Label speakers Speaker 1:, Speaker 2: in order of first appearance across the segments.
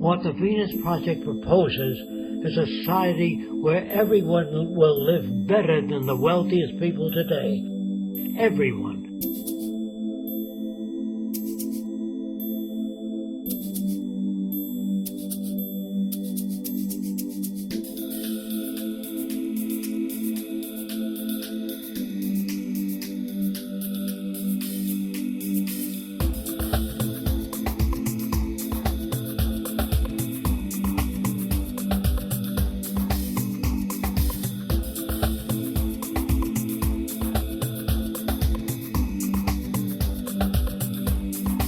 Speaker 1: What the Venus Project proposes is a society where everyone will live better than the wealthiest people today. Everyone.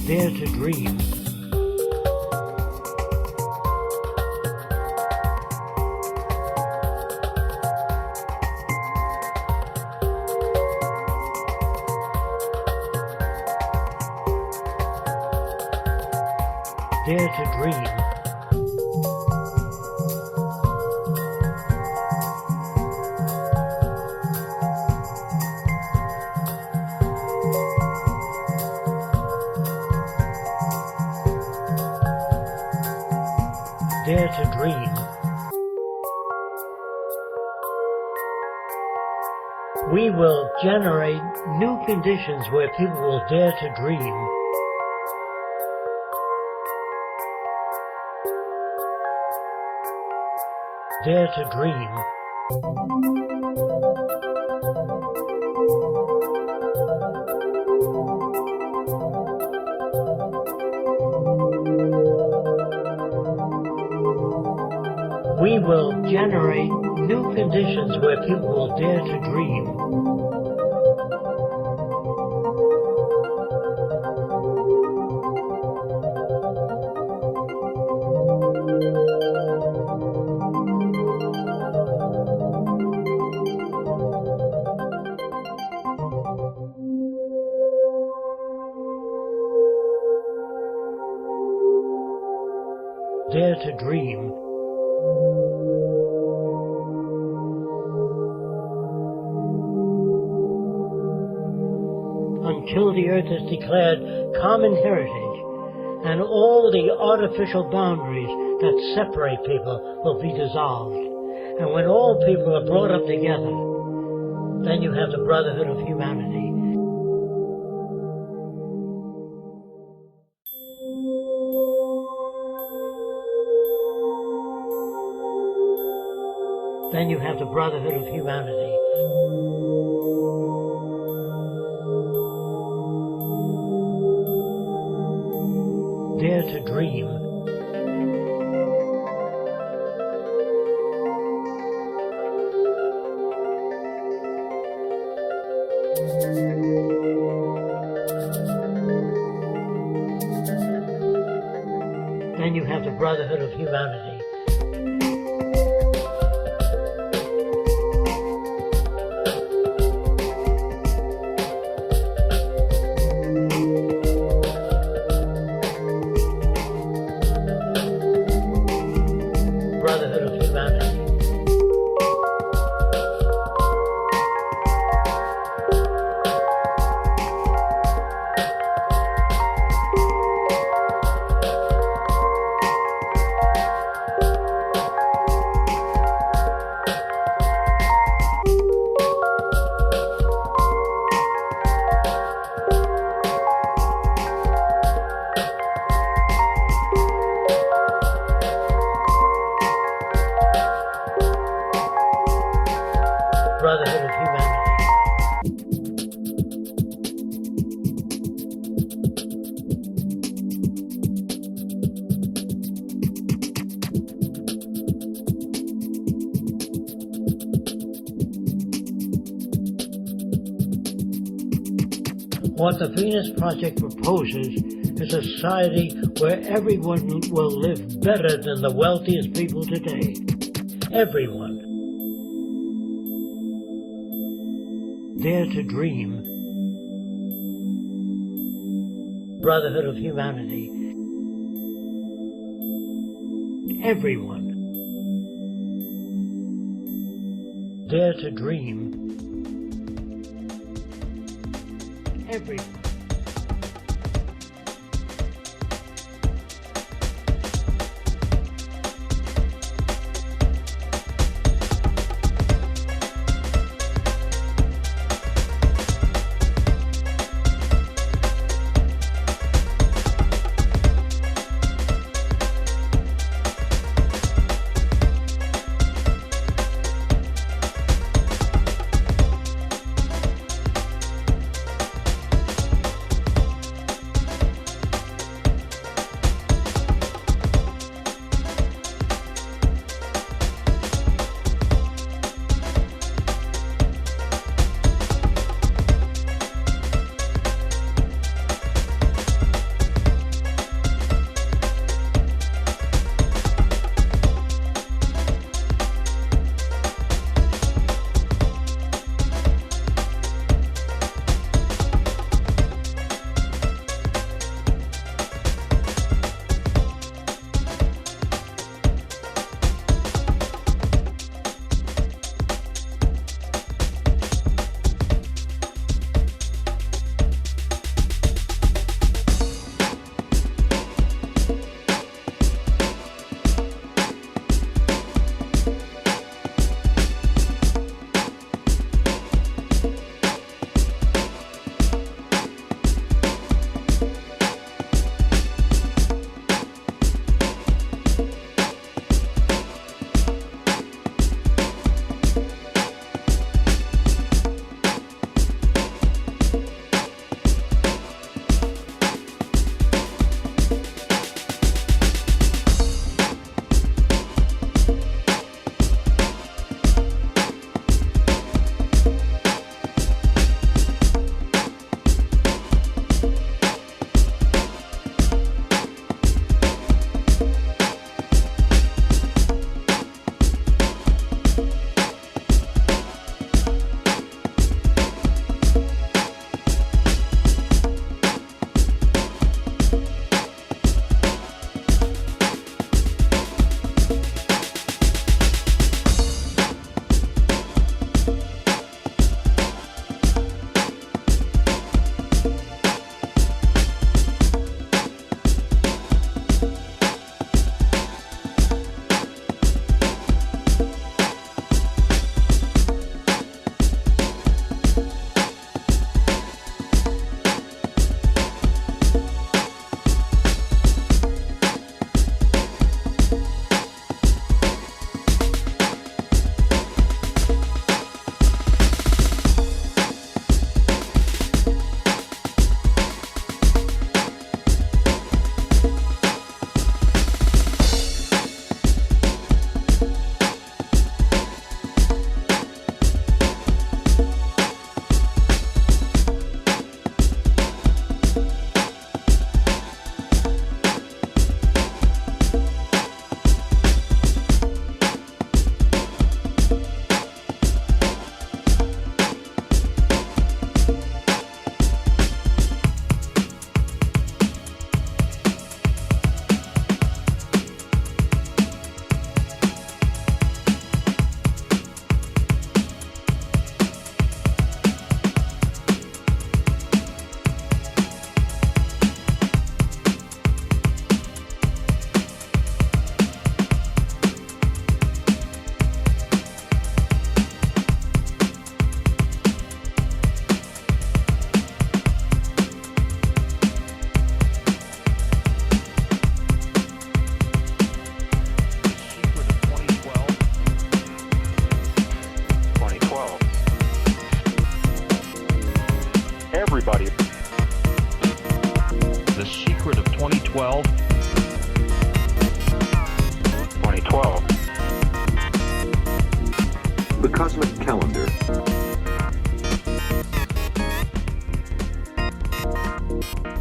Speaker 1: Dare to dream. Dare to dream. Dare to dream. We will generate new conditions where people will dare to dream. Dare to dream. We will generate new conditions where people will dare to dream. Dare to dream. Until the earth is declared common heritage, and all the artificial boundaries that separate people will be dissolved. And when all people are brought up together, then you have the brotherhood of humanity. Then you have the brotherhood of humanity. Dare to dream. Then you have the brotherhood of humanity. Brotherhood of humanity. Brotherhood of humanity. What the Venus Project proposes is a society where everyone will live better than the wealthiest people today. Everyone. Dare to dream. Brotherhood of humanity. Everyone. Dare to dream. Everyone.
Speaker 2: Everybody.
Speaker 3: The secret of 2012.
Speaker 2: 2012.
Speaker 4: The cosmic calendar.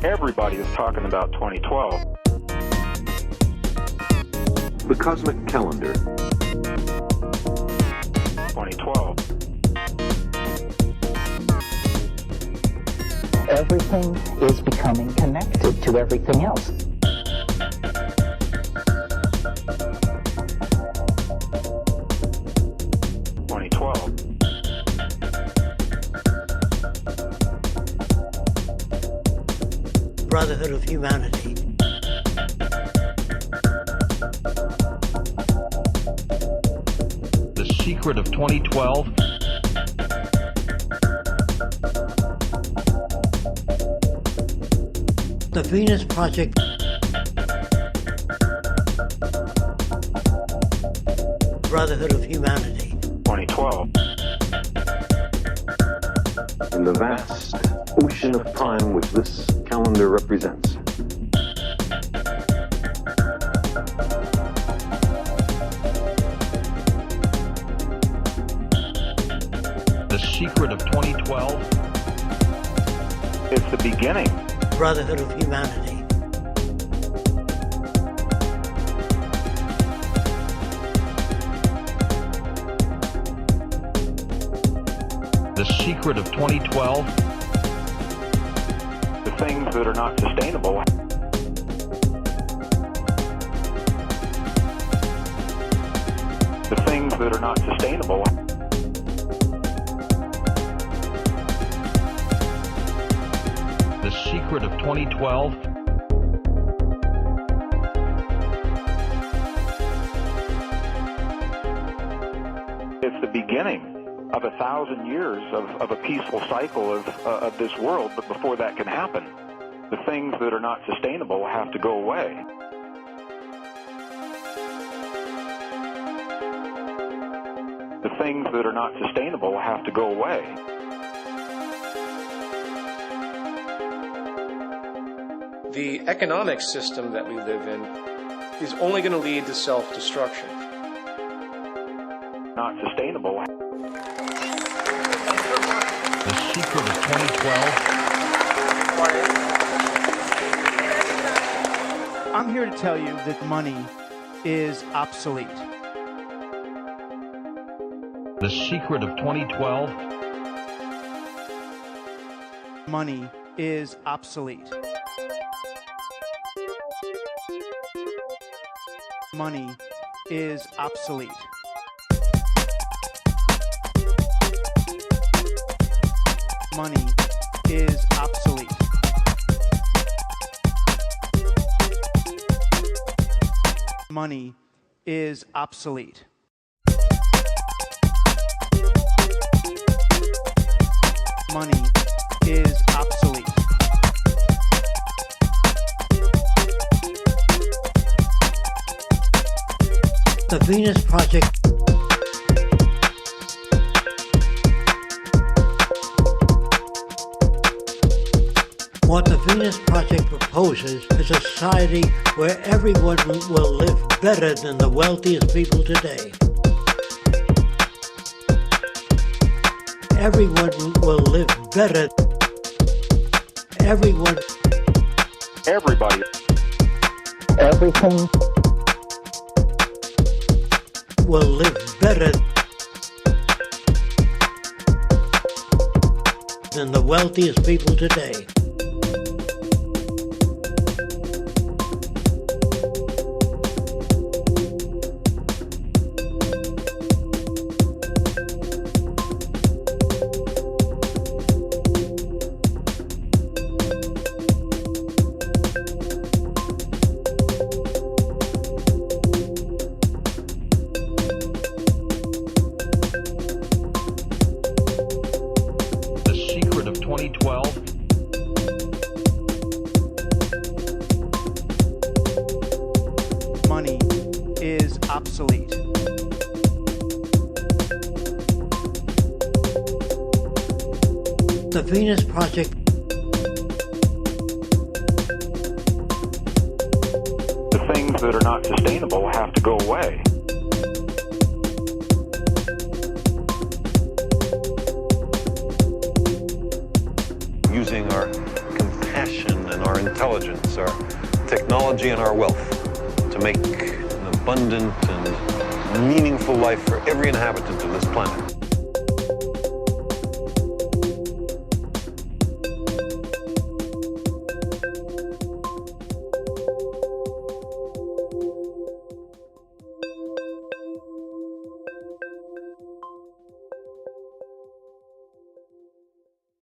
Speaker 2: Everybody is talking about 2012.
Speaker 4: The cosmic calendar.
Speaker 2: 2012.
Speaker 5: Everything is becoming connected to everything else.
Speaker 1: Brotherhood of humanity.
Speaker 3: The secret of 2012.
Speaker 1: The Venus Project. Brotherhood of humanity.
Speaker 2: 2012.
Speaker 4: In the vast ocean of time which this calendar represents.
Speaker 3: The secret of 2012.
Speaker 2: It's the beginning.
Speaker 1: Brotherhood of humanity.
Speaker 3: The secret of 2012.
Speaker 2: The things that are not sustainable. The things that are not sustainable.
Speaker 3: The secret of 2012.
Speaker 2: It's the beginning of 1,000 years of a peaceful cycle of this world, but before that can happen, the things that are not sustainable have to go away. The things that are not sustainable have to go away.
Speaker 6: The economic system that we live in is only going to lead to self-destruction.
Speaker 2: Not sustainable.
Speaker 3: The secret of 2012.
Speaker 7: I'm here to tell you that money is obsolete.
Speaker 3: The secret of 2012.
Speaker 7: Money is obsolete. Money is obsolete. Money is obsolete. Money is obsolete. Money is obsolete.
Speaker 1: The Venus Project. What the Venus Project proposes is a society where everyone will live better than the wealthiest people today. Everyone will live better. Everyone.
Speaker 2: Everybody.
Speaker 5: Everything
Speaker 1: will live better than the wealthiest people today.
Speaker 3: The secret of 2012.
Speaker 7: Money is obsolete.
Speaker 1: The Venus Project.
Speaker 2: things that are not sustainable have to go away.
Speaker 8: Using our compassion and our intelligence, our technology and our wealth to make an abundant and meaningful life for every inhabitant of this planet.